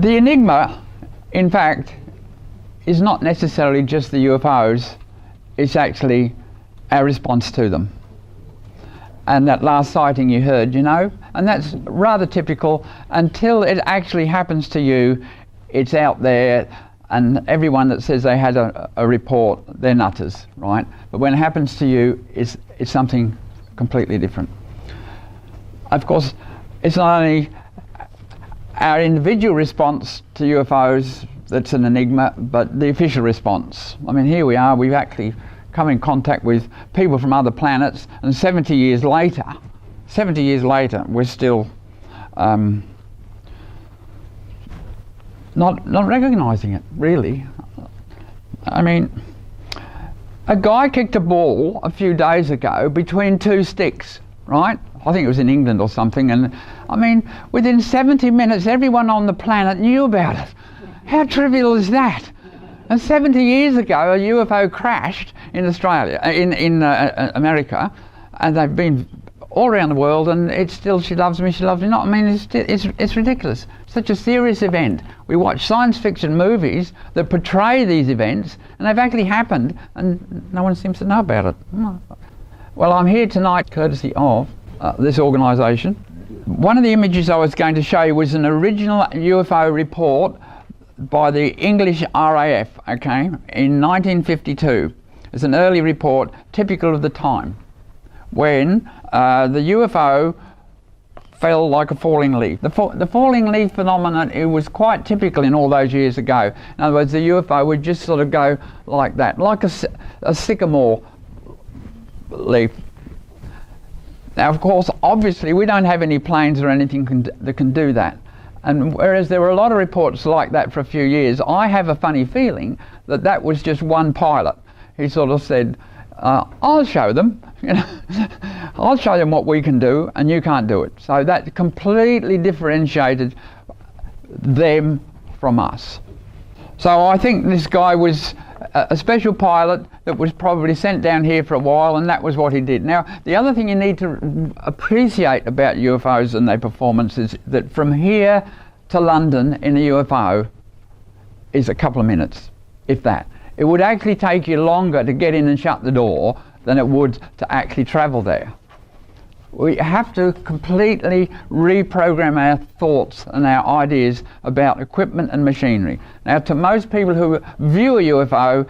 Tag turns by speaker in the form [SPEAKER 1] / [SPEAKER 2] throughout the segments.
[SPEAKER 1] The Enigma, in fact, is not necessarily just the UFOs, it's actually our response to them. And that last sighting you heard, you know, and that's rather typical. Until it actually happens to you, it's out there, and everyone that says they had a report, they're nutters, right? But when it happens to you, it's something completely different. Of course, it's not only our individual response to UFOs that's an enigma, but the official response. I mean, here we are, we've actually come in contact with people from other planets, and 70 years later, we're still not recognising it, really. I mean, a guy kicked a ball a few days ago between two sticks, right? I think it was in England or something, and I mean, within 70 minutes, everyone on the planet knew about it. How trivial is that? And 70 years ago, a UFO crashed in Australia, in America, and they've been all around the world, and it's still, she loves me not. I mean, it's ridiculous. Such a serious event. We watch science fiction movies that portray these events, and they've actually happened, and no one seems to know about it. Well, I'm here tonight courtesy of this organisation. One of the images I was going to show you was an original UFO report by the English RAF, okay, in 1952. It's an early report, typical of the time, when the UFO fell like a falling leaf. The falling leaf phenomenon, it was quite typical in all those years ago. In other words, the UFO would just sort of go like that, like a sycamore leaf. Now, of course, obviously, we don't have any planes or anything that can do that. And whereas there were a lot of reports like that for a few years, I have a funny feeling that that was just one pilot. He sort of said, I'll show them, you know, I'll show them what we can do and you can't do it. So that completely differentiated them from us. So I think this guy was a special pilot that was probably sent down here for a while, and that was what he did. Now, the other thing you need to appreciate about UFOs and their performance is that from here to London in a UFO is a couple of minutes, if that. It would actually take you longer to get in and shut the door than it would to actually travel there. We have to completely reprogram our thoughts and our ideas about equipment and machinery. Now, to most people who view a UFO,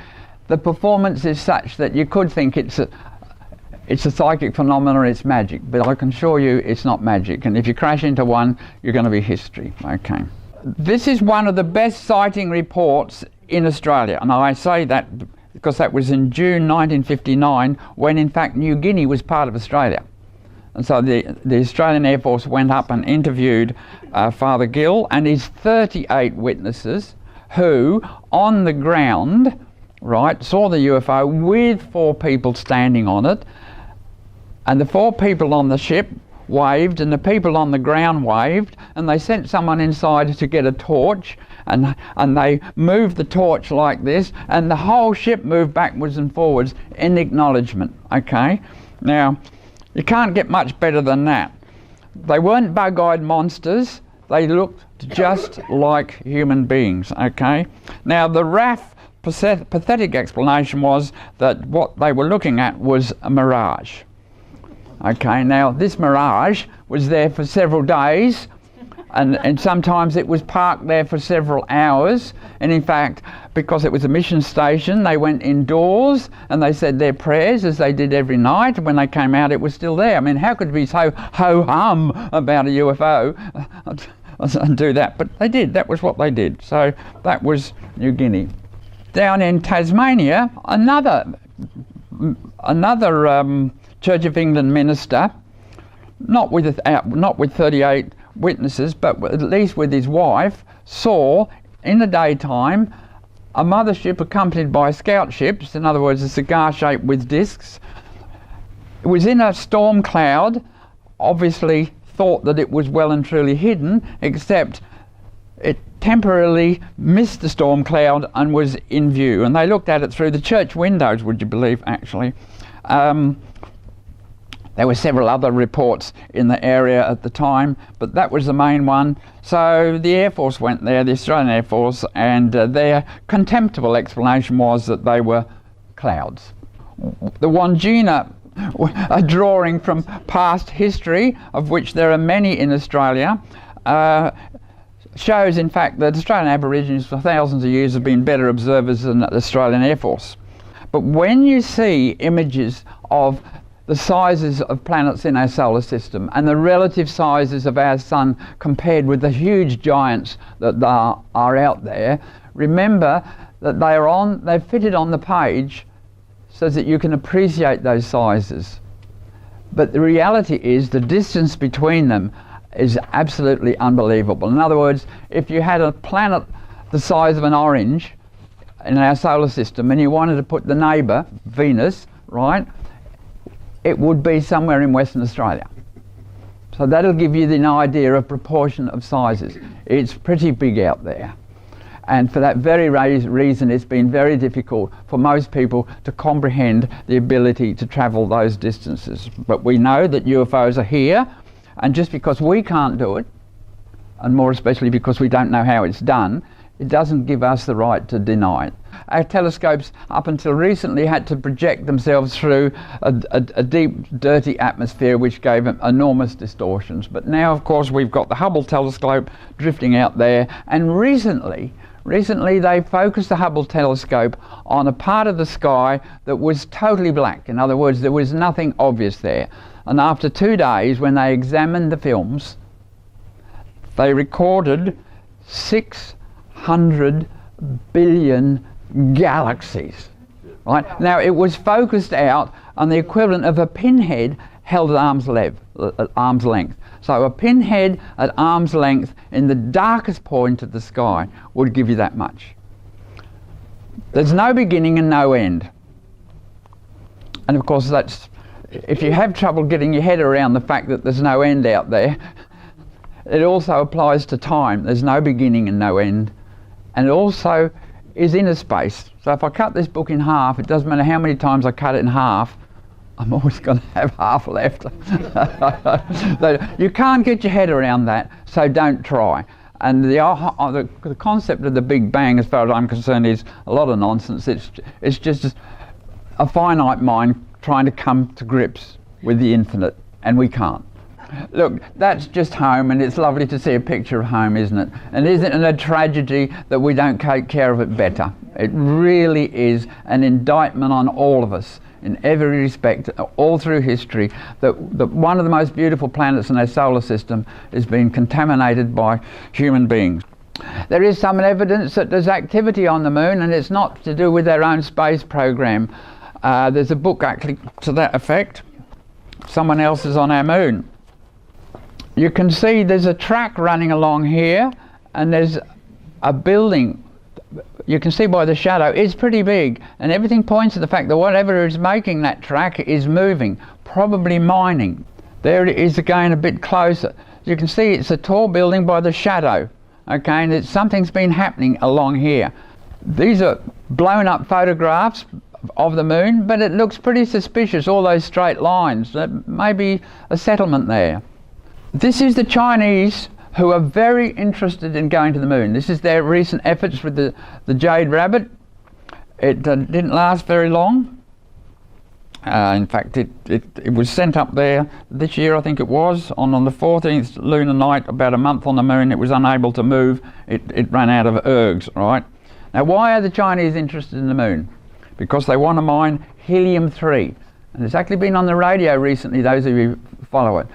[SPEAKER 1] the performance is such that you could think it's a psychic phenomenon, it's magic, but I can assure you it's not magic, and if you crash into one, you're going to be history. Okay. This is one of the best sighting reports in Australia, and I say that because that was in June 1959, when in fact New Guinea was part of Australia. And so the Australian Air Force went up and interviewed Father Gill and his 38 witnesses who, on the ground, right, saw the UFO with 4 people standing on it, and the 4 people on the ship waved and the people on the ground waved, and they sent someone inside to get a torch, and they moved the torch like this, and the whole ship moved backwards and forwards in acknowledgement. Okay, now you can't get much better than that. They weren't bug-eyed monsters, they looked just like human beings. Okay, now the RAF pathetic explanation was that what they were looking at was a mirage. Okay, now this mirage was there for several days, and sometimes it was parked there for several hours, and in fact, because it was a mission station, they went indoors and they said their prayers as they did every night, and when they came out it was still there. I mean, how could we be so ho-hum about a UFO and do that? But they did, that was what they did. So that was New Guinea. Down in Tasmania, another Church of England minister, not with 38 witnesses, but at least with his wife, saw in the daytime a mothership accompanied by scout ships, in other words a cigar shape with discs. It was in a storm cloud, obviously thought that it was well and truly hidden, except it temporarily missed the storm cloud and was in view, and they looked at it through the church windows, would you believe, actually. There were several other reports in the area at the time, but that was the main one. So the Air Force went there, the Australian Air Force, and their contemptible explanation was that they were clouds. The Wandjina, a drawing from past history, of which there are many in Australia, shows in fact that Australian Aborigines for thousands of years have been better observers than the Australian Air Force. But when you see images of the sizes of planets in our solar system and the relative sizes of our sun compared with the huge giants that are out there, remember that they're fitted on the page so that you can appreciate those sizes. But the reality is the distance between them is absolutely unbelievable. In other words, if you had a planet the size of an orange in our solar system and you wanted to put the neighbour, Venus, right, it would be somewhere in Western Australia. So that'll give you an idea of proportion of sizes. It's pretty big out there. And for that very reason, it's been very difficult for most people to comprehend the ability to travel those distances. But we know that UFOs are here, and just because we can't do it, and more especially because we don't know how it's done, it doesn't give us the right to deny it. Our telescopes up until recently had to project themselves through a deep, dirty atmosphere which gave them enormous distortions. But now, of course, we've got the Hubble telescope drifting out there, and recently they focused the Hubble telescope on a part of the sky that was totally black. In other words, there was nothing obvious there. And after 2 days, when they examined the films, they recorded 600 billion galaxies. Right? Now, it was focused out on the equivalent of a pinhead held at arm's length. So a pinhead at arm's length in the darkest point of the sky would give you that much. There's no beginning and no end. And of course, if you have trouble getting your head around the fact that there's no end out there, it also applies to time. There's no beginning and no end. And it also is inner space. So if I cut this book in half, it doesn't matter how many times I cut it in half, I'm always going to have half left. You can't get your head around that, so don't try. And the concept of the Big Bang, as far as I'm concerned, is a lot of nonsense. It's just a finite mind trying to come to grips with the infinite, and we can't. Look, that's just home, and it's lovely to see a picture of home, isn't it? And isn't it a tragedy that we don't take care of it better? It really is an indictment on all of us in every respect, all through history, that one of the most beautiful planets in our solar system is being contaminated by human beings. There is some evidence that there's activity on the moon, and it's not to do with their own space program. There's a book actually to that effect. Someone else is on our moon. You can see there's a track running along here, and there's a building. You can see by the shadow, it's pretty big, and everything points to the fact that whatever is making that track is moving, probably mining. There it is again, a bit closer. You can see it's a tall building by the shadow, okay, and something's been happening along here. These are blown up photographs of the moon, but it looks pretty suspicious, all those straight lines. There may be a settlement there. This is the Chinese, who are very interested in going to the moon. This is their recent efforts with the Jade Rabbit. It didn't last very long. In fact, it was sent up there this year, I think it was, on the 14th lunar night, about a month on the moon. It was unable to move. It ran out of ergs, right? Now, why are the Chinese interested in the moon? Because they want to mine helium-3. And it's actually been on the radio recently, those of you who follow it.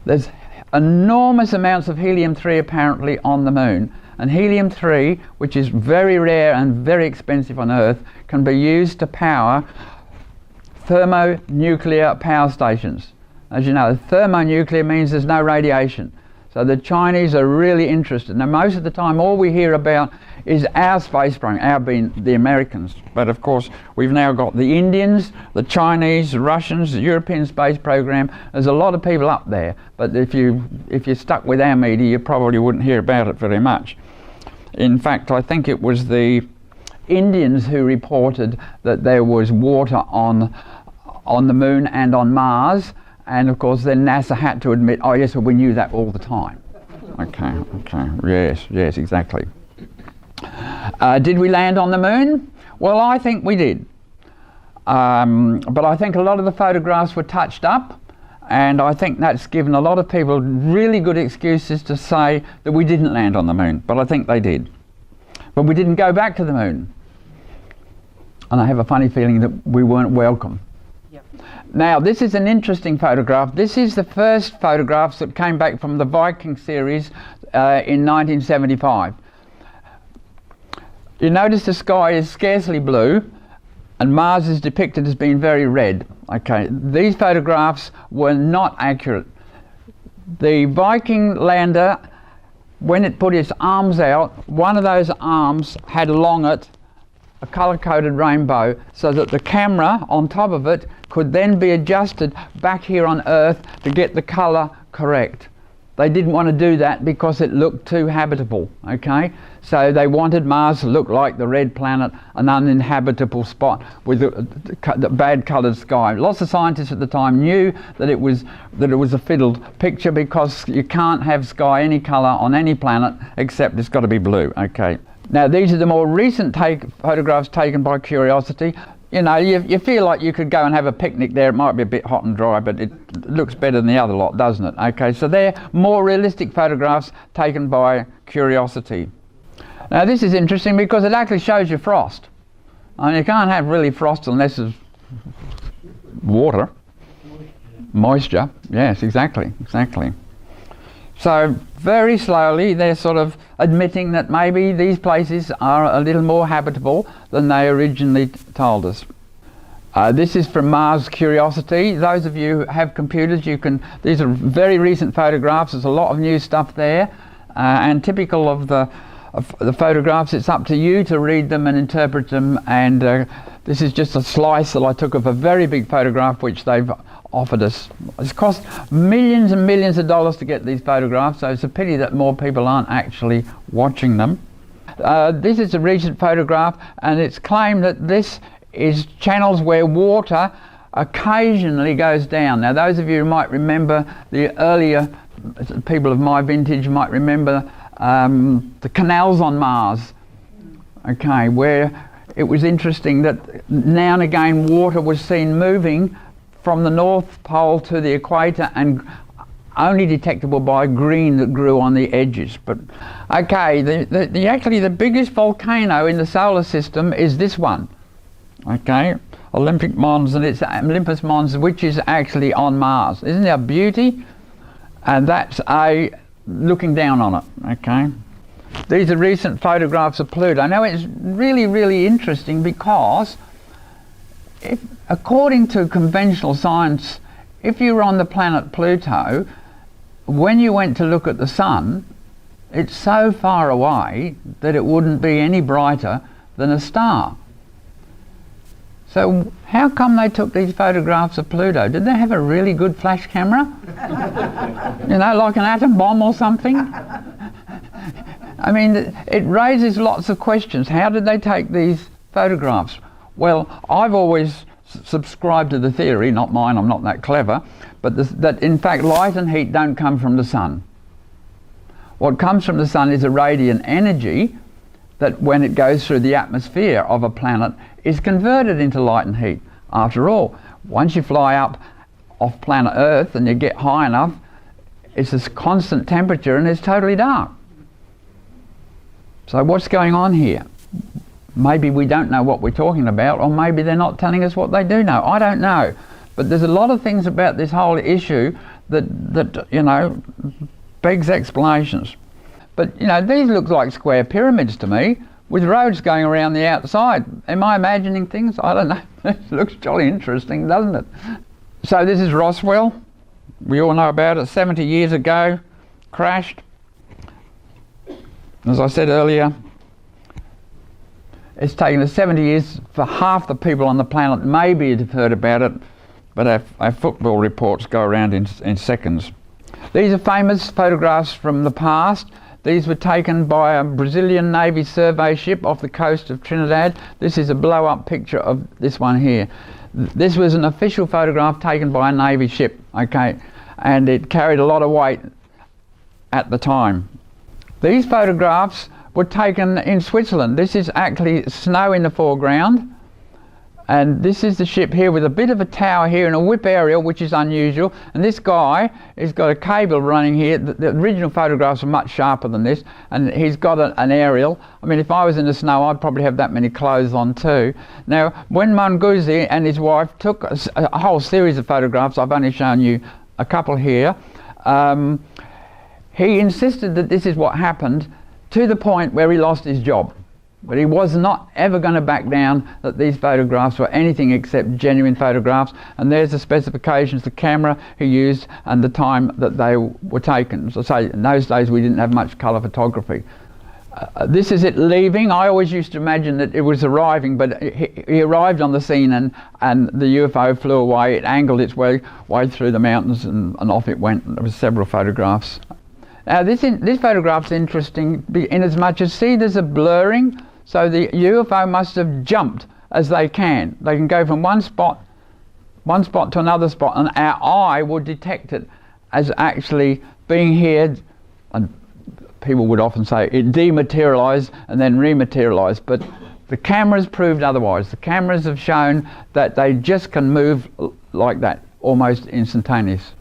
[SPEAKER 1] There's enormous amounts of helium-3 apparently on the moon, and helium-3, which is very rare and very expensive on Earth, can be used to power thermonuclear power stations. As you know, thermonuclear means there's no radiation. So the Chinese are really interested. Now, most of the time all we hear about is our space program, our being the Americans. But of course, we've now got the Indians, the Chinese, the Russians, the European space program. There's a lot of people up there. But if you're stuck with our media, you probably wouldn't hear about it very much. In fact, I think it was the Indians who reported that there was water on the moon and on Mars, And of course then NASA had to admit, oh yes, well we knew that all the time. Okay, yes, exactly. Did we land on the moon? Well, I think we did. But I think a lot of the photographs were touched up, and I think that's given a lot of people really good excuses to say that we didn't land on the moon, but I think they did. But we didn't go back to the moon. And I have a funny feeling that we weren't welcome. Yep. Now, this is an interesting photograph. This is the first photographs that came back from the Viking series in 1975. You notice the sky is scarcely blue, and Mars is depicted as being very red. Okay, these photographs were not accurate. The Viking lander, when it put its arms out, one of those arms had along it a colour-coded rainbow, so that the camera on top of it could then be adjusted back here on Earth to get the colour correct. They didn't want to do that because it looked too habitable, okay? So they wanted Mars to look like the red planet, an uninhabitable spot with the bad coloured sky. Lots of scientists at the time knew that it was a fiddled picture, because you can't have sky any colour on any planet except it's got to be blue, okay? Now these are the more recent photographs taken by Curiosity. You know, you feel like you could go and have a picnic there. It might be a bit hot and dry, but it looks better than the other lot, doesn't it? Okay, so they're more realistic photographs taken by Curiosity. Now this is interesting because it actually shows you frost. I mean, you can't have really frost unless there's water. Moisture, yes, exactly. So very slowly they're sort of admitting that maybe these places are a little more habitable than they originally told us. This is from Mars Curiosity. Those of you who have computers, these are very recent photographs. There's a lot of new stuff there, and typical of the photographs, it's up to you to read them and interpret them. And this is just a slice that I took of a very big photograph which they've offered us. It's cost millions and millions of dollars to get these photographs, so it's a pity that more people aren't actually watching them. This is a recent photograph, and it's claimed that this is channels where water occasionally goes down. Now those of you who might remember, the earlier people of my vintage might remember the canals on Mars, okay, where it was interesting that now and again water was seen moving from the North Pole to the equator, and only detectable by green that grew on the edges. But okay, actually the biggest volcano in the solar system is this one, okay, Olympus Mons, which is actually on Mars. Isn't it a beauty? And that's looking down on it, okay. These are recent photographs of Pluto. Now it's really, really interesting because according to conventional science, if you were on the planet Pluto, when you went to look at the sun, it's so far away that it wouldn't be any brighter than a star. So how come they took these photographs of Pluto? Did they have a really good flash camera? You know, like an atom bomb or something? I mean, it raises lots of questions. How did they take these photographs? Well, I've always subscribed to the theory, not mine, I'm not that clever, but that in fact light and heat don't come from the sun. What comes from the sun is a radiant energy that, when it goes through the atmosphere of a planet, is converted into light and heat. After all, once you fly up off planet Earth and you get high enough, it's this constant temperature and it's totally dark. So what's going on here? Maybe we don't know what we're talking about, or maybe they're not telling us what they do know. I don't know. But there's a lot of things about this whole issue that you know, begs explanations. But you know, these look like square pyramids to me, with roads going around the outside. Am I imagining things? I don't know. It looks jolly interesting, doesn't it? So this is Roswell. We all know about it. 70 years ago, crashed. As I said earlier, it's taken us 70 years for half the people on the planet maybe to have heard about it, but our football reports go around in seconds. These are famous photographs from the past. These were taken by a Brazilian Navy survey ship off the coast of Trinidad. This is a blow-up picture of this one here. This was an official photograph taken by a Navy ship, okay, and it carried a lot of weight at the time. These photographs were taken in Switzerland. This is actually snow in the foreground, and this is the ship here with a bit of a tower here and a whip aerial, which is unusual. And this guy has got a cable running here. The original photographs are much sharper than this, and he's got an aerial. I mean, if I was in the snow, I'd probably have that many clothes on too. Now, when Munguzzi and his wife took a whole series of photographs, I've only shown you a couple here, he insisted that this is what happened, to the point where he lost his job. But he was not ever going to back down that these photographs were anything except genuine photographs. And there's the specifications, the camera he used, and the time that they were taken. So say, in those days we didn't have much colour photography. This is it leaving. I always used to imagine that it was arriving, but he arrived on the scene, and the UFO flew away. It angled its way through the mountains, and off it went. There were several photographs. Now this photograph's interesting in as much as, see, there's a blurring. So the UFO must have jumped as they can. They can go from one spot to another spot, and our eye will detect it as actually being here. And people would often say it dematerialized and then rematerialized, but the cameras proved otherwise. The cameras have shown that they just can move like that, almost instantaneous.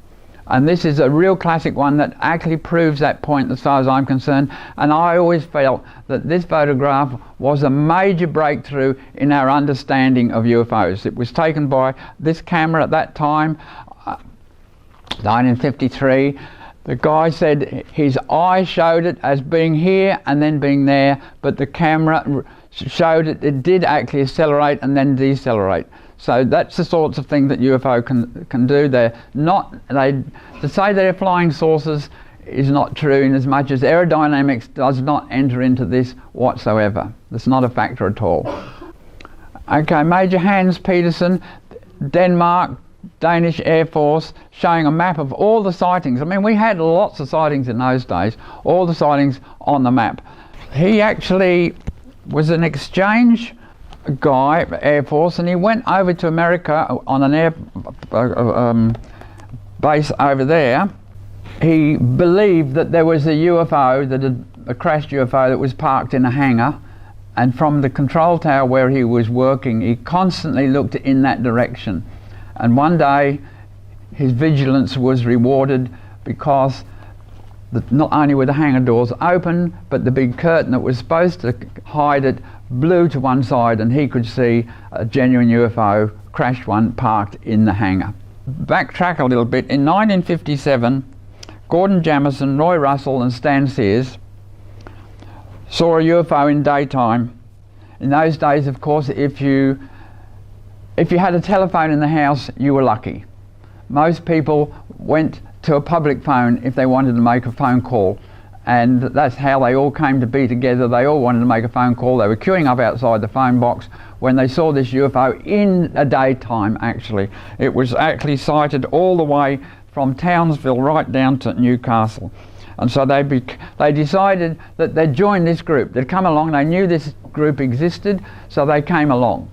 [SPEAKER 1] And this is a real classic one that actually proves that point as far as I'm concerned. And I always felt that this photograph was a major breakthrough in our understanding of UFOs. It was taken by this camera at that time, 1953. The guy said his eye showed it as being here and then being there, but the camera showed it did actually accelerate and then decelerate. So that's the sorts of thing that UFO can do. To say they're flying saucers is not true, in as much as aerodynamics does not enter into this whatsoever. It's not a factor at all. Okay, Major Hans Petersen, Denmark, Danish Air Force, showing a map of all the sightings. I mean, we had lots of sightings in those days, all the sightings on the map. He actually was an exchange guy, Air Force, and he went over to America on an air base over there. He believed that there was a UFO, a crashed UFO that was parked in a hangar, and from the control tower where he was working, he constantly looked in that direction. And one day his vigilance was rewarded, because not only were the hangar doors open, but the big curtain that was supposed to hide it blew to one side, and he could see a genuine UFO, crashed one, parked in the hangar. Backtrack a little bit. In 1957, Gordon Jamieson, Roy Russell and Stan Sears saw a UFO in daytime. In those days, of course, if you had a telephone in the house, you were lucky. Most people went to a public phone if they wanted to make a phone call, and that's how they all came to be together. They all wanted to make a phone call. They were queuing up outside the phone box when they saw this UFO in a daytime. Actually, it was actually sighted all the way from Townsville right down to Newcastle. And so they decided that they'd join this group. They'd come along. They knew this group existed, so they came along.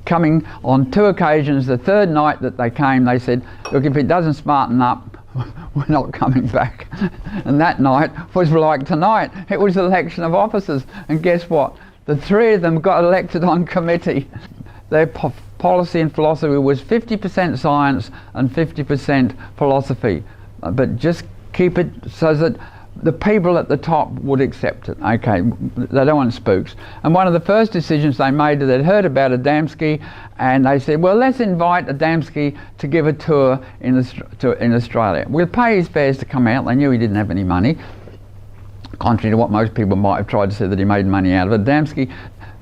[SPEAKER 1] Coming on 2 occasions, the third night that they came, they said, look, if it doesn't smarten up, we're not coming back. And that night was like tonight. It was election of officers, and guess what? The 3 of them got elected on committee. Their policy and philosophy was 50% science and 50% philosophy, but just keep it so that the people at the top would accept it. Okay, they don't want spooks. And one of the first decisions they made, they'd heard about Adamski, and they said, well, let's invite Adamski to give a tour in Australia. We'll pay his fares to come out. They knew he didn't have any money, contrary to what most people might have tried to say that he made money out of it. Adamski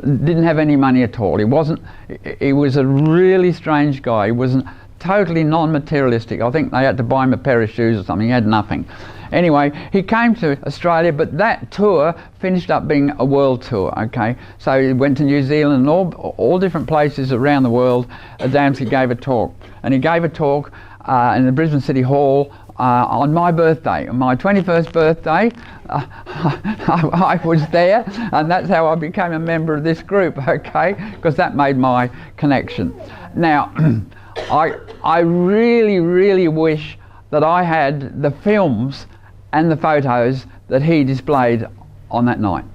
[SPEAKER 1] didn't have any money at all. He was a really strange guy. He wasn't totally non-materialistic. I think they had to buy him a pair of shoes or something. He had nothing. Anyway, he came to Australia, but that tour finished up being a world tour, okay? So he went to New Zealand and all different places around the world. Adamski gave a talk. And he gave a talk in the Brisbane City Hall on my birthday, on my 21st birthday. I was there, and that's how I became a member of this group, okay, because that made my connection. Now, I really, really wish that I had the films and the photos that he displayed on that night.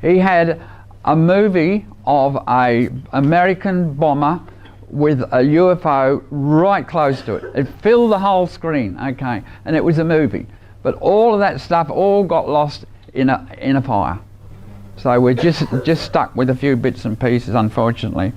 [SPEAKER 1] He had a movie of an American bomber with a UFO right close to it. It filled the whole screen, okay, and it was a movie. But all of that stuff all got lost in a fire. So we're just stuck with a few bits and pieces, unfortunately.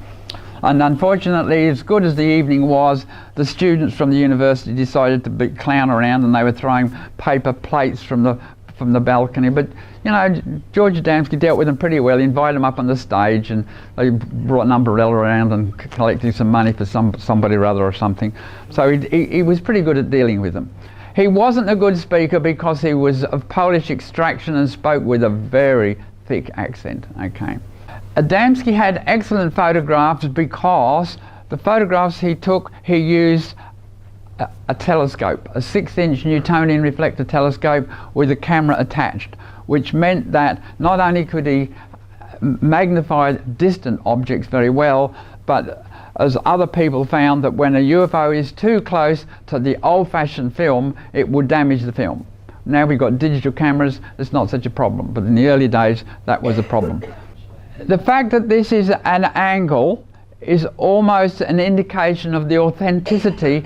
[SPEAKER 1] And unfortunately, as good as the evening was, the students from the university decided to clown around, and they were throwing paper plates from the balcony. But you know, George Adamski dealt with them pretty well. He invited them up on the stage, and they brought an umbrella around and collected some money for somebody or other or something. So he was pretty good at dealing with them. He wasn't a good speaker because he was of Polish extraction and spoke with a very thick accent, okay. Adamski had excellent photographs because the photographs he took, he used a telescope, a 6-inch Newtonian reflector telescope with a camera attached, which meant that not only could he magnify distant objects very well, but as other people found, that when a UFO is too close to the old-fashioned film, it would damage the film. Now we've got digital cameras, it's not such a problem, but in the early days that was a problem. The fact that this is an angle is almost an indication of the authenticity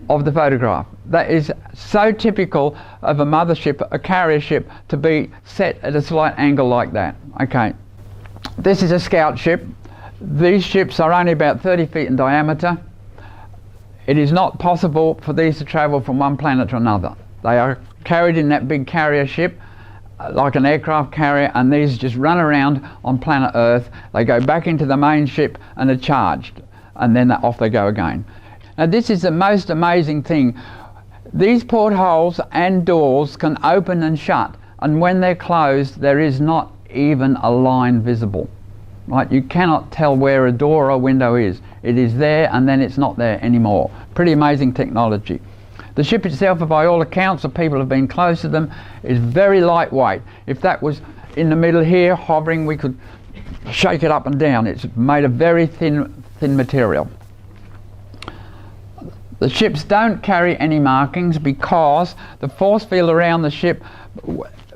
[SPEAKER 1] of the photograph. That is so typical of a mothership, a carrier ship, to be set at a slight angle like that. Okay, this is a scout ship. These ships are only about 30 feet in diameter. It is not possible for these to travel from one planet to another. They are carried in that big carrier ship, like an aircraft carrier, and these just run around on planet Earth. They go back into the main ship and are charged, and then off they go again. Now this is the most amazing thing. These portholes and doors can open and shut, and when they're closed there is not even a line visible. Right? You cannot tell where a door or window is. It is there and then it's not there anymore. Pretty amazing technology. The ship itself, by all accounts of people who have been close to them, is very lightweight. If that was in the middle here hovering, we could shake it up and down. It's made of very thin material. The ships don't carry any markings because the force field around the ship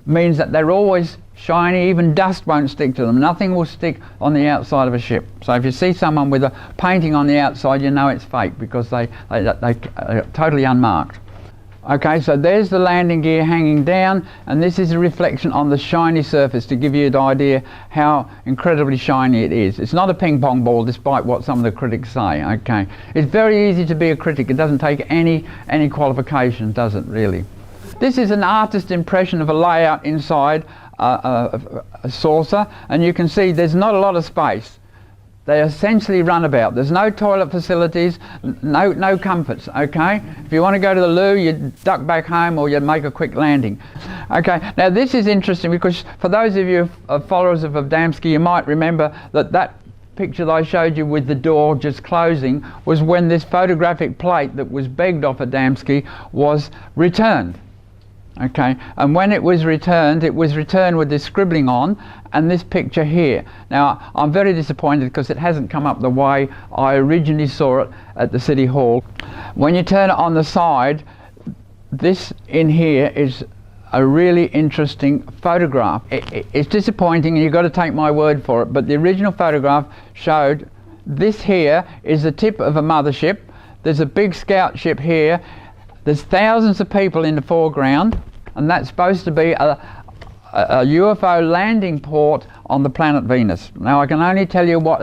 [SPEAKER 1] means that they're always shiny. Even dust won't stick to them. Nothing will stick on the outside of a ship. So if you see someone with a painting on the outside, you know it's fake because they are totally unmarked. Okay, so there's the landing gear hanging down, and this is a reflection on the shiny surface to give you an idea how incredibly shiny it is. It's not a ping pong ball, despite what some of the critics say. Okay, it's very easy to be a critic. It doesn't take any qualification, does it really? This is an artist's impression of a layout inside a saucer, and you can see there's not a lot of space. They essentially run about. There's no toilet facilities, no comforts, okay? If you want to go to the loo, you duck back home or you make a quick landing. Okay, now this is interesting because for those of you followers of Adamski, you might remember that picture that I showed you with the door just closing was when this photographic plate that was begged off Adamski was returned. Okay, and when it was returned with this scribbling on and this picture here. Now I'm very disappointed because it hasn't come up the way I originally saw it at the City Hall. When you turn it on the side, this in here is a really interesting photograph. It's disappointing, and you've got to take my word for it, but the original photograph showed this here is the tip of a mothership. There's a big scout ship here. There's thousands of people in the foreground, and that's supposed to be a UFO landing port on the planet Venus. Now I can only tell you what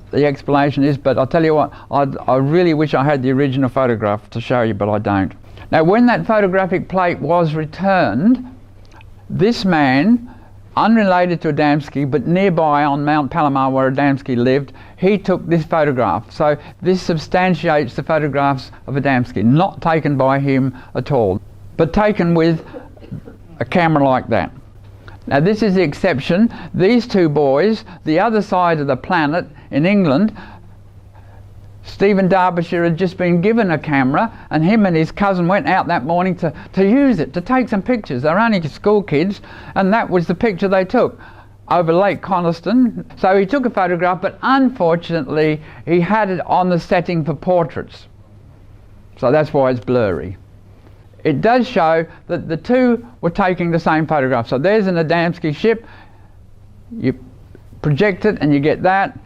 [SPEAKER 1] the explanation is, but I'll tell you what, I really wish I had the original photograph to show you, but I don't. Now when that photographic plate was returned, this man, unrelated to Adamski, but nearby on Mount Palomar where Adamski lived, he took this photograph. So this substantiates the photographs of Adamski, not taken by him at all, but taken with a camera like that. Now this is the exception. These two boys, the other side of the planet in England, Stephen Derbyshire had just been given a camera, and him and his cousin went out that morning to use it, to take some pictures. They were only school kids, and that was the picture they took over Lake Coniston. So he took a photograph, but unfortunately he had it on the setting for portraits. So that's why it's blurry. It does show that the two were taking the same photograph. So there's an Adamski ship, you project it and you get that.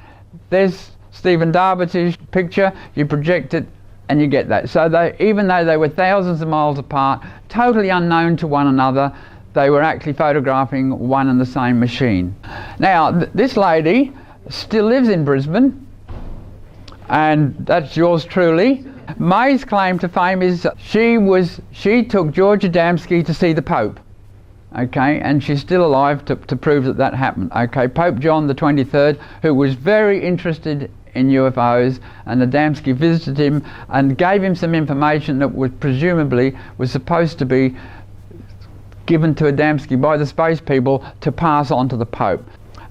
[SPEAKER 1] There's Stephen Darbish's picture, you project it and you get that. So they, even though they were thousands of miles apart, totally unknown to one another, they were actually photographing one and the same machine. Now this lady still lives in Brisbane, and that's yours truly. May's claim to fame is she took George Adamski to see the Pope. Okay, and she's still alive to prove that happened. Okay, Pope John the 23rd, who was very interested in UFOs, and Adamski visited him and gave him some information that was presumably was supposed to be given to Adamski by the space people to pass on to the Pope.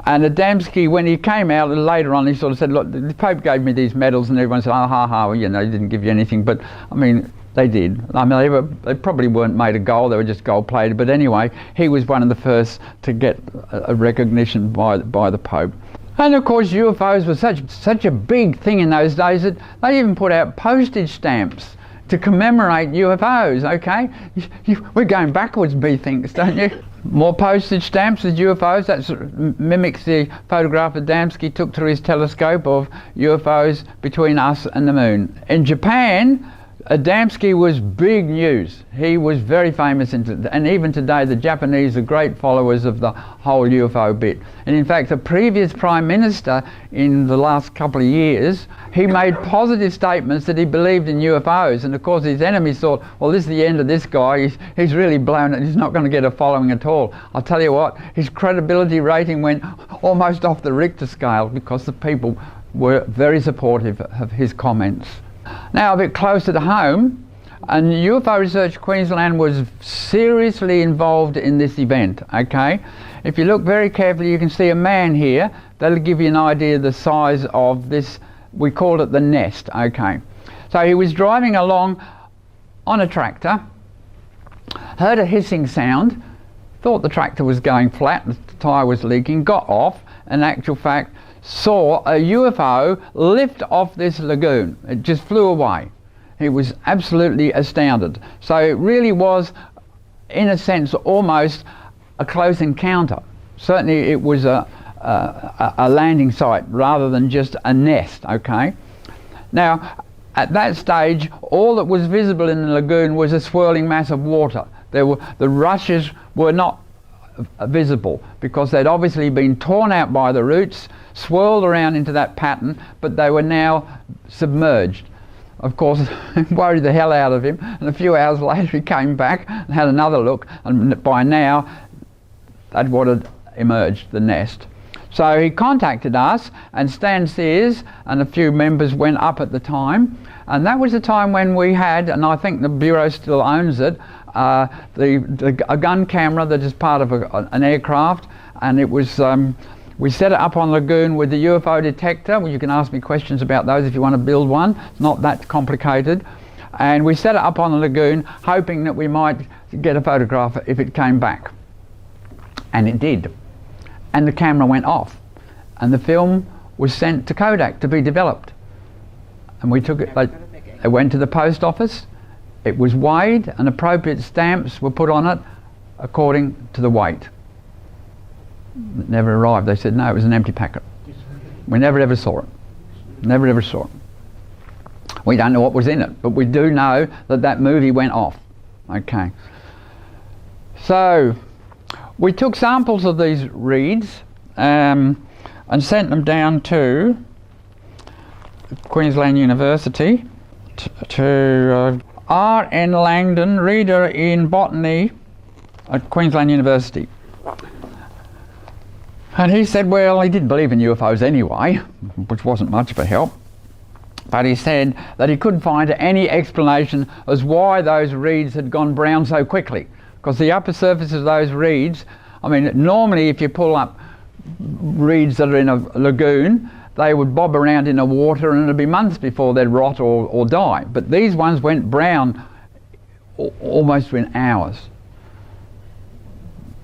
[SPEAKER 1] And Adamski, when he came out later on, he sort of said, look, the Pope gave me these medals, and everyone said, oh, ha, ha, well, you know, he didn't give you anything. But, I mean, they did. I mean, they probably weren't made of gold, they were just gold plated. But anyway, he was one of the first to get a recognition by the Pope. And of course, UFOs were such a big thing in those days that they even put out postage stamps to commemorate UFOs, okay? We're going backwards, methinks, don't you? More postage stamps with UFOs. That mimics the photograph Adamski took through his telescope of UFOs between us and the moon. In Japan, Adamski was big news. He was very famous, and even today the Japanese are great followers of the whole UFO bit. And in fact, the previous Prime Minister in the last couple of years, he made positive statements that he believed in UFOs, and of course his enemies thought, well, this is the end of this guy, he's really blown it, he's not going to get a following at all. I'll tell you what, his credibility rating went almost off the Richter scale because the people were very supportive of his comments. Now, a bit closer to home, and UFO Research Queensland was seriously involved in this event, okay? If you look very carefully, you can see a man here. That'll give you an idea of the size of this, we called it the nest, okay? So he was driving along on a tractor, heard a hissing sound, thought the tractor was going flat, the tyre was leaking, got off, and in actual fact, saw a UFO lift off this lagoon. It just flew away. He was absolutely astounded. So it really was, in a sense, almost a close encounter. Certainly it was a landing site rather than just a nest, okay? Now, at that stage, all that was visible in the lagoon was a swirling mass of water. The rushes were not visible because they'd obviously been torn out by the roots, swirled around into that pattern, but they were now submerged. Of course, it worried the hell out of him, and a few hours later he came back and had another look, and by now that's what had emerged, the nest. So he contacted us, and Stan Sears and a few members went up at the time, and that was the time when we had, and I think the Bureau still owns it, a gun camera that is part of an aircraft, and it was we set it up on lagoon with the UFO detector. Well, you can ask me questions about those if you want to build one. It's not that complicated. And we set it up on the lagoon, hoping that we might get a photograph if it came back. And it did. And the camera went off. And the film was sent to Kodak to be developed. And we took it, it went to the post office. It was weighed, and appropriate stamps were put on it according to the weight. It never arrived. They said no, it was an empty packet. We never ever saw it. Never ever saw it. We don't know what was in it, but we do know that that movie went off. Okay. So we took samples of these reeds and sent them down to Queensland University to R.N. Langdon, reader in botany at Queensland University. And he said, well, he didn't believe in UFOs anyway, which wasn't much of a help. But he said that he couldn't find any explanation as why those reeds had gone brown so quickly. Because the upper surface of those reeds, I mean, normally if you pull up reeds that are in a lagoon, they would bob around in the water and it'd be months before they'd rot or die. But these ones went brown almost in hours.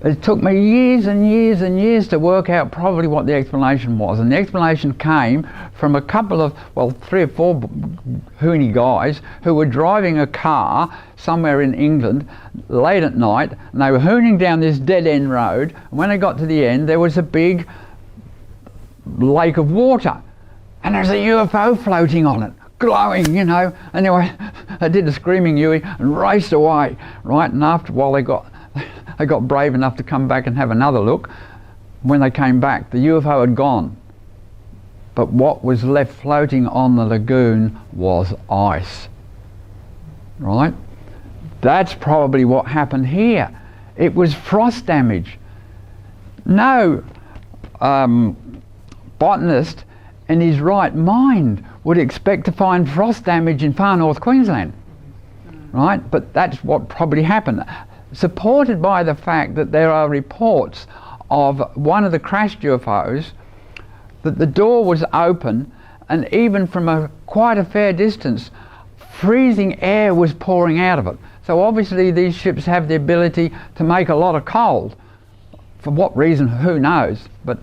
[SPEAKER 1] It took me years and years and years to work out probably what the explanation was, and the explanation came from a couple of, well, 3 or 4 hoony guys who were driving a car somewhere in England late at night, and they were hooning down this dead-end road, and when they got to the end there was a big lake of water, and there's a UFO floating on it, glowing, you know. Anyway, they did a screaming Huey and raced away, right? And after a while they got brave enough to come back and have another look. When they came back, the UFO had gone, but what was left floating on the lagoon was ice, right? That's probably what happened here. It was frost damage. No botanist in his right mind would expect to find frost damage in far north Queensland, right? But that's what probably happened, supported by the fact that there are reports of one of the crashed UFOs that the door was open, and even from quite a fair distance freezing air was pouring out of it. So obviously these ships have the ability to make a lot of cold. For what reason, who knows? But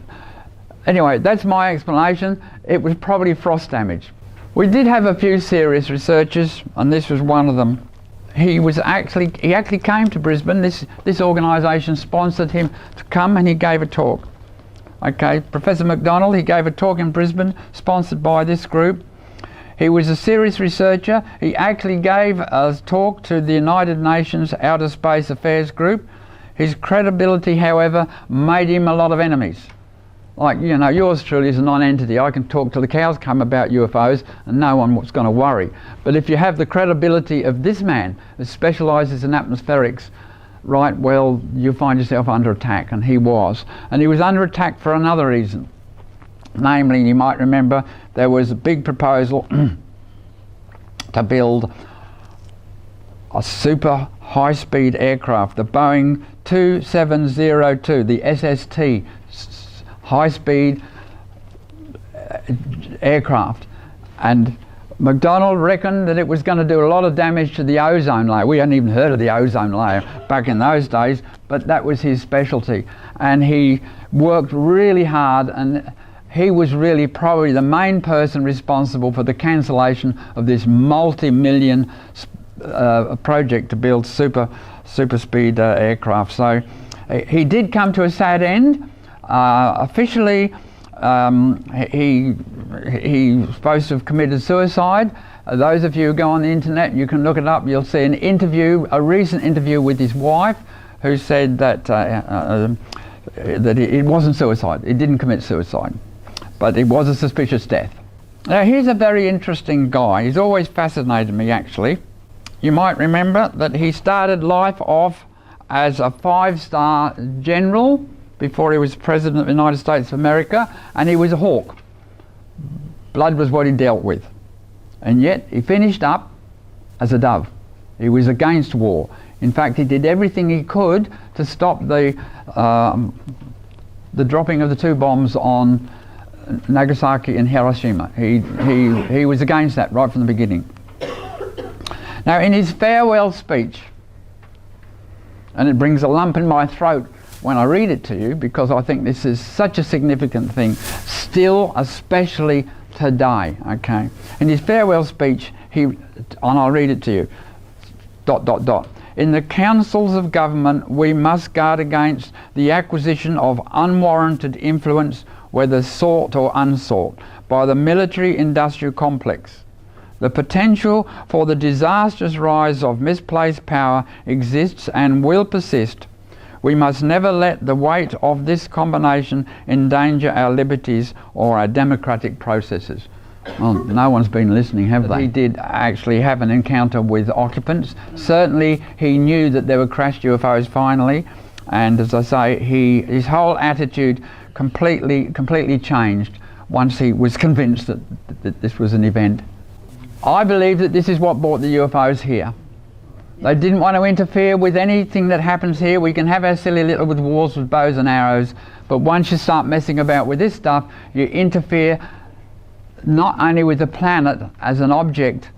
[SPEAKER 1] anyway, that's my explanation. It was probably frost damage. We did have a few serious researchers, and this was one of them. He actually came to Brisbane. This organisation sponsored him to come, and he gave a talk. Okay, Professor McDonald, he gave a talk in Brisbane, sponsored by this group. He was a serious researcher. He actually gave a talk to the United Nations Outer Space Affairs Group. His credibility, however, made him a lot of enemies. Like, you know, yours truly is a non-entity. I can talk till the cows come about UFOs and no one was going to worry. But if you have the credibility of this man who specialises in atmospherics, right, well, you find yourself under attack, and he was. And he was under attack for another reason. Namely, you might remember, there was a big proposal to build a super high-speed aircraft, the Boeing 2702, the SST, high-speed aircraft, and McDonald reckoned that it was going to do a lot of damage to the ozone layer. We hadn't even heard of the ozone layer back in those days, but that was his specialty, and he worked really hard, and he was really probably the main person responsible for the cancellation of this multi-million project to build super speed aircraft. So he did come to a sad end. Officially, he was supposed to have committed suicide. Those of you who go on the internet, you can look it up, you'll see an interview, a recent interview with his wife, who said that that it wasn't suicide. He didn't commit suicide, but it was a suspicious death. Now here's a very interesting guy. He's always fascinated me, actually. You might remember that he started life off as a 5-star general before he was President of the United States of America, and he was a hawk. Blood was what he dealt with. And yet he finished up as a dove. He was against war. In fact, he did everything he could to stop the dropping of the 2 bombs on Nagasaki and Hiroshima. He was against that right from the beginning. Now in his farewell speech, and it brings a lump in my throat when I read it to you, because I think this is such a significant thing, still, especially today, okay? In his farewell speech, and I'll read it to you, ... In the councils of government, we must guard against the acquisition of unwarranted influence, whether sought or unsought, by the military-industrial complex. The potential for the disastrous rise of misplaced power exists and will persist. We must never let the weight of this combination endanger our liberties or our democratic processes. Well, no one's been listening, have they? He did actually have an encounter with occupants. Certainly he knew that there were crashed UFOs finally, and as I say, his whole attitude completely changed once he was convinced that this was an event. I believe that this is what brought the UFOs here. They didn't want to interfere with anything that happens here. We can have our silly little with wars with bows and arrows, but once you start messing about with this stuff, you interfere not only with the planet as an object,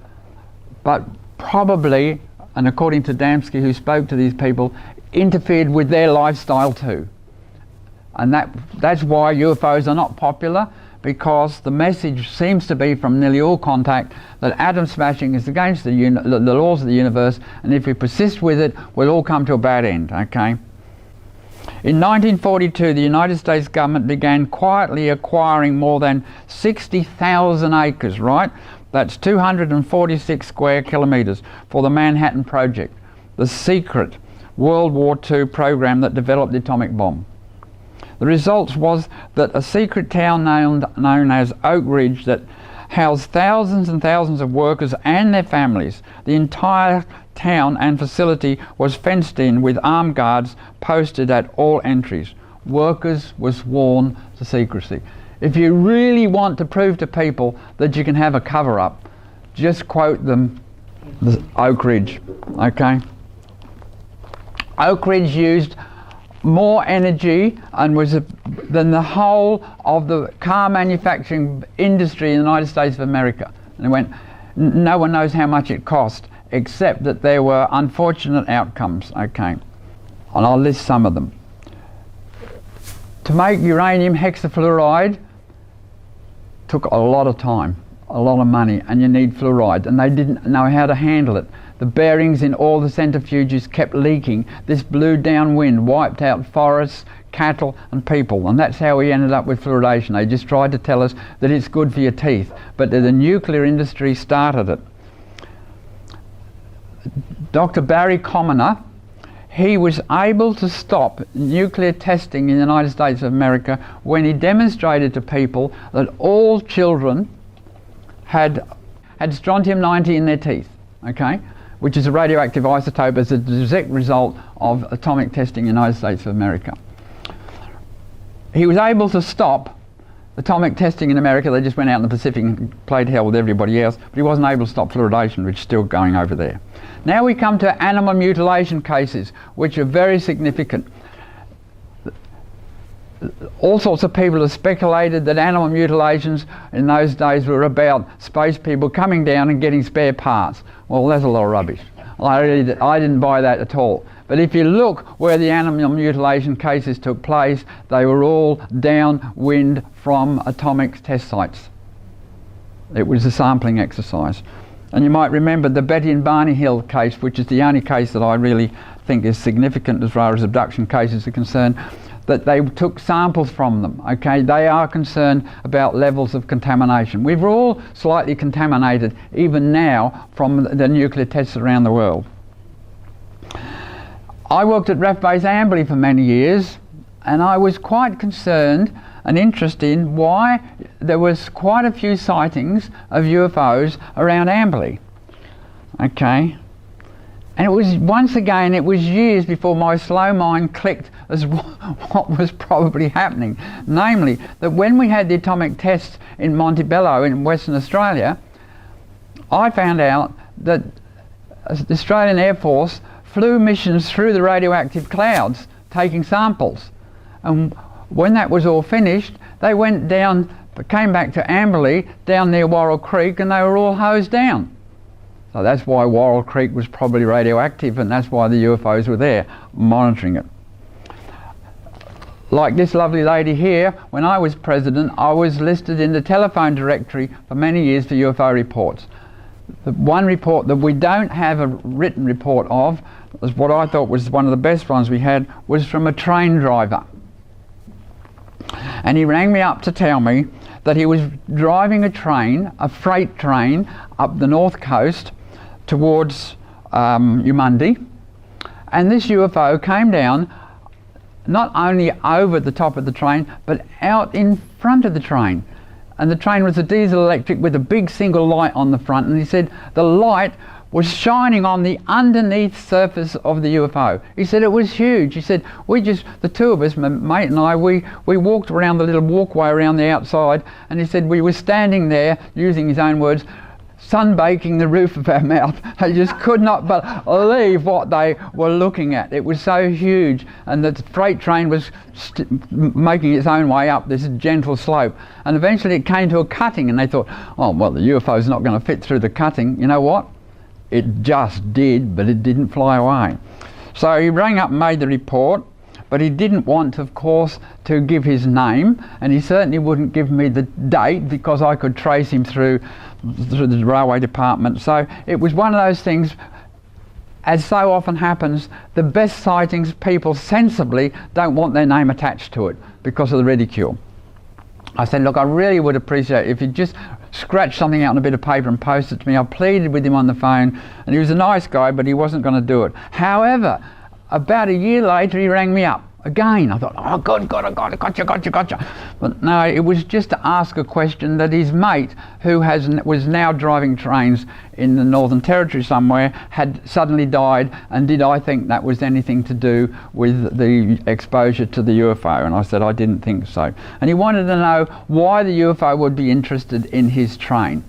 [SPEAKER 1] but probably, and according to Adamski, who spoke to these people, interfered with their lifestyle too. And that's why UFOs are not popular, because the message seems to be from nearly all contact that atom smashing is against the laws of the universe, and if we persist with it, we'll all come to a bad end, okay? In 1942, the United States government began quietly acquiring more than 60,000 acres, right? That's 246 square kilometres for the Manhattan Project, the secret World War II program that developed the atomic bomb. The result was that a secret town known as Oak Ridge that housed thousands and thousands of workers and their families. The entire town and facility was fenced in with armed guards posted at all entries. Workers were sworn to secrecy. If you really want to prove to people that you can have a cover-up, just quote them the Oak Ridge, okay? Oak Ridge used more energy and than the whole of the car manufacturing industry in the United States of America. And it went, no one knows how much it cost, except that there were unfortunate outcomes, okay? And I'll list some of them. To make uranium hexafluoride took a lot of time, a lot of money, and you need fluoride, and they didn't know how to handle it. The bearings in all the centrifuges kept leaking. This blew downwind, wiped out forests, cattle and people, and that's how we ended up with fluoridation. They just tried to tell us that it's good for your teeth, but the nuclear industry started it. Dr. Barry Commoner, he was able to stop nuclear testing in the United States of America when he demonstrated to people that all children had strontium-90 in their teeth, okay? Which is a radioactive isotope as a direct result of atomic testing in the United States of America. He was able to stop atomic testing in America. They just went out in the Pacific and played hell with everybody else, but he wasn't able to stop fluoridation, which is still going over there. Now we come to animal mutilation cases, which are very significant. All sorts of people have speculated that animal mutilations in those days were about space people coming down and getting spare parts. Well, that's a lot of rubbish. I didn't buy that at all. But if you look where the animal mutilation cases took place, they were all downwind from atomic test sites. It was a sampling exercise. And you might remember the Betty and Barney Hill case, which is the only case that I really think is significant as far as abduction cases are concerned, that they took samples from them, okay? They are concerned about levels of contamination. We're all slightly contaminated, even now, from the nuclear tests around the world. I worked at RAF Base Amberley for many years, and I was quite concerned and interested in why there was quite a few sightings of UFOs around Amberley, okay? And it was, once again, it was years before my slow mind clicked as what was probably happening. Namely, that when we had the atomic tests in Montebello in Western Australia, I found out that the Australian Air Force flew missions through the radioactive clouds taking samples. And when that was all finished, they went down, came back to Amberley, down near Worrell Creek, and they were all hosed down. So that's why Worrell Creek was probably radioactive, and that's why the UFOs were there, monitoring it. Like this lovely lady here, when I was president, I was listed in the telephone directory for many years for UFO reports. The one report that we don't have a written report of, was what I thought was one of the best ones we had, was from a train driver. And he rang me up to tell me that he was driving a train, a freight train, up the north coast towards Umundi, and this UFO came down not only over the top of the train but out in front of the train, and the train was a diesel electric with a big single light on the front, and he said the light was shining on the underneath surface of the UFO. He said it was huge. He said the two of us, my mate and I, we walked around the little walkway around the outside, and he said we were standing there, using his own words, sunbaking the roof of our mouth. I just could not believe what they were looking at. It was so huge, and the freight train was making its own way up this gentle slope, and eventually it came to a cutting, and they thought, oh well, the UFO's not going to fit through the cutting. You know what? It just did, but it didn't fly away. So he rang up and made the report, but he didn't want, of course, to give his name, and he certainly wouldn't give me the date because I could trace him through the railway department. So it was one of those things, as so often happens, the best sightings, people sensibly don't want their name attached to it because of the ridicule. I said, look, I really would appreciate it if you'd just scratch something out on a bit of paper and post it to me. I pleaded with him on the phone, and he was a nice guy, but he wasn't going to do it. However, about a year later, he rang me up again. I thought, oh good, I gotcha. But no, it was just to ask a question that his mate, who was now driving trains in the Northern Territory somewhere, had suddenly died, and did I think that was anything to do with the exposure to the UFO? And I said I didn't think so. And he wanted to know why the UFO would be interested in his train.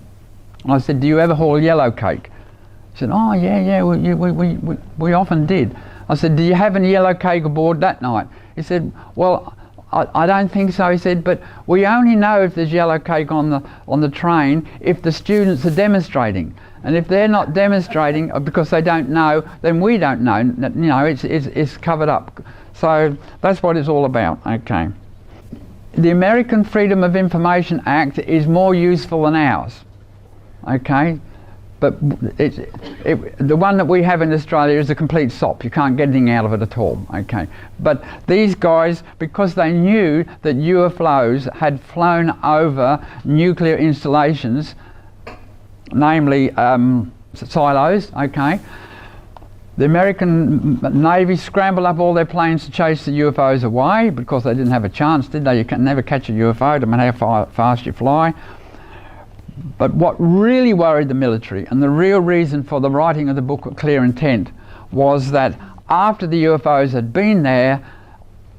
[SPEAKER 1] And I said, do you ever haul yellow cake? He said, oh yeah, we often did. I said, do you have any yellow cake aboard that night? He said, well, I don't think so. He said, but we only know if there's yellow cake on the train if the students are demonstrating. And if they're not demonstrating because they don't know, then we don't know. You know, it's covered up. So that's what it's all about. Okay. The American Freedom of Information Act is more useful than ours. Okay. But the one that we have in Australia is a complete sop. You can't get anything out of it at all. Okay. But these guys, because they knew that UFOs had flown over nuclear installations, namely silos, okay, the American Navy scrambled up all their planes to chase the UFOs away because they didn't have a chance, did they? You can never catch a UFO, no matter how fast you fly. But what really worried the military, and the real reason for the writing of the book Clear Intent, was that after the UFOs had been there,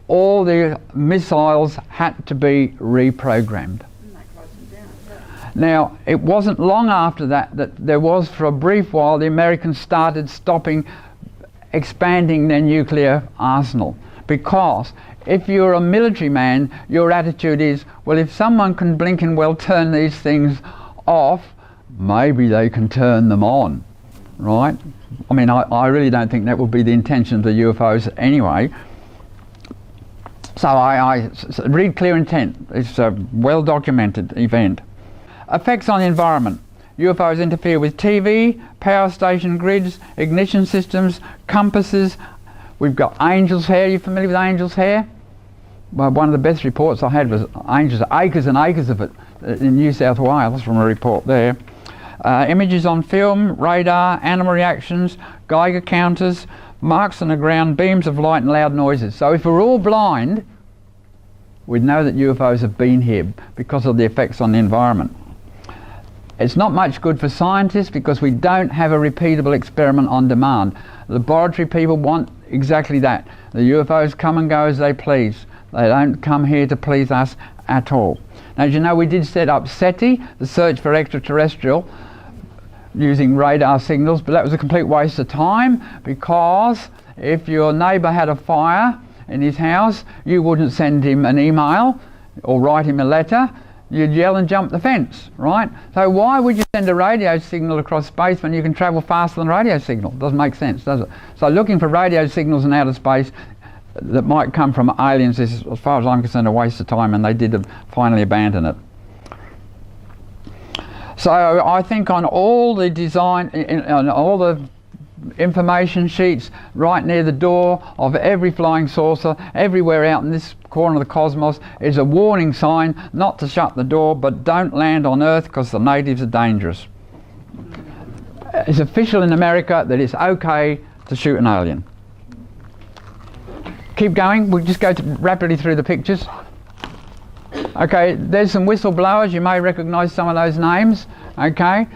[SPEAKER 1] all the missiles had to be reprogrammed. Now, it wasn't long after that there was, for a brief while, the Americans started expanding their nuclear arsenal. Because if you're a military man, your attitude is, well, if someone can blinking well turn these things off, maybe they can turn them on, right? I mean, I really don't think that would be the intention of the UFOs anyway. So I read Clear Intent. It's a well-documented event. Effects on the environment. UFOs interfere with TV, power station grids, ignition systems, compasses. We've got angel's hair. You familiar with angel's hair? Well, one of the best reports I had was angel's, acres and acres of it in New South Wales, from a report there. Images on film, radar, animal reactions, Geiger counters, marks on the ground, beams of light and loud noises. So if we're all blind, we'd know that UFOs have been here because of the effects on the environment. It's not much good for scientists because we don't have a repeatable experiment on demand. Laboratory people want exactly that. The UFOs come and go as they please. They don't come here to please us at all. Now, as you know, we did set up SETI, the search for extraterrestrial, using radar signals, but that was a complete waste of time, because if your neighbour had a fire in his house, you wouldn't send him an email or write him a letter. You'd yell and jump the fence, right? So why would you send a radio signal across space when you can travel faster than a radio signal? Doesn't make sense, does it? So looking for radio signals in outer space that might come from aliens is, as far as I'm concerned, a waste of time, and they did finally abandon it. So I think on all the design, on all the information sheets right near the door of every flying saucer, everywhere out in this corner of the cosmos, is a warning sign not to shut the door, but don't land on Earth because the natives are dangerous. It's official in America that it's okay to shoot an alien. Keep going, we'll just go rapidly through the pictures. Okay, there's some whistleblowers, you may recognise some of those names. Okay,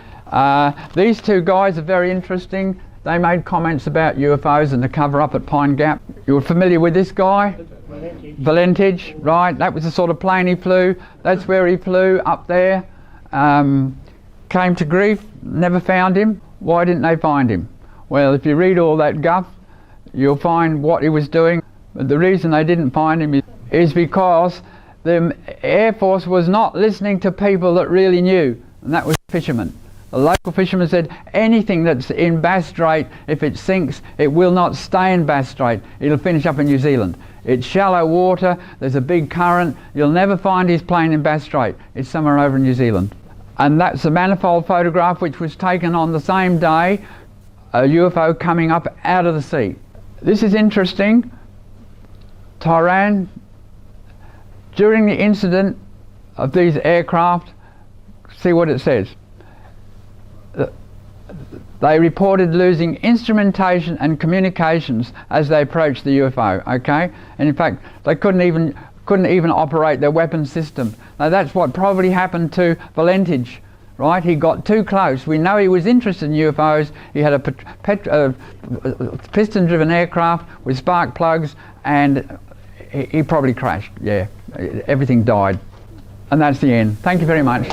[SPEAKER 1] these two guys are very interesting. They made comments about UFOs and the cover up at Pine Gap. You were familiar with this guy? Valentage, right, that was the sort of plane he flew. That's where he flew, up there. Came to grief, never found him. Why didn't they find him? Well, if you read all that guff, you'll find what he was doing. But the reason they didn't find him is because the Air Force was not listening to people that really knew, and that was fishermen. The local fishermen said anything that's in Bass Strait, if it sinks, it will not stay in Bass Strait. It'll finish up in New Zealand. It's shallow water, there's a big current, you'll never find his plane in Bass Strait. It's somewhere over in New Zealand. And that's a manifold photograph which was taken on the same day, a UFO coming up out of the sea. This is interesting. Tehran, during the incident of these aircraft, see what it says. They reported losing instrumentation and communications as they approached the UFO, okay? And in fact, they couldn't even operate their weapon system. Now that's what probably happened to Valentich, right? He got too close. We know he was interested in UFOs. He had a piston-driven aircraft with spark plugs, and he probably crashed, yeah. Everything died. And that's the end. Thank you very much.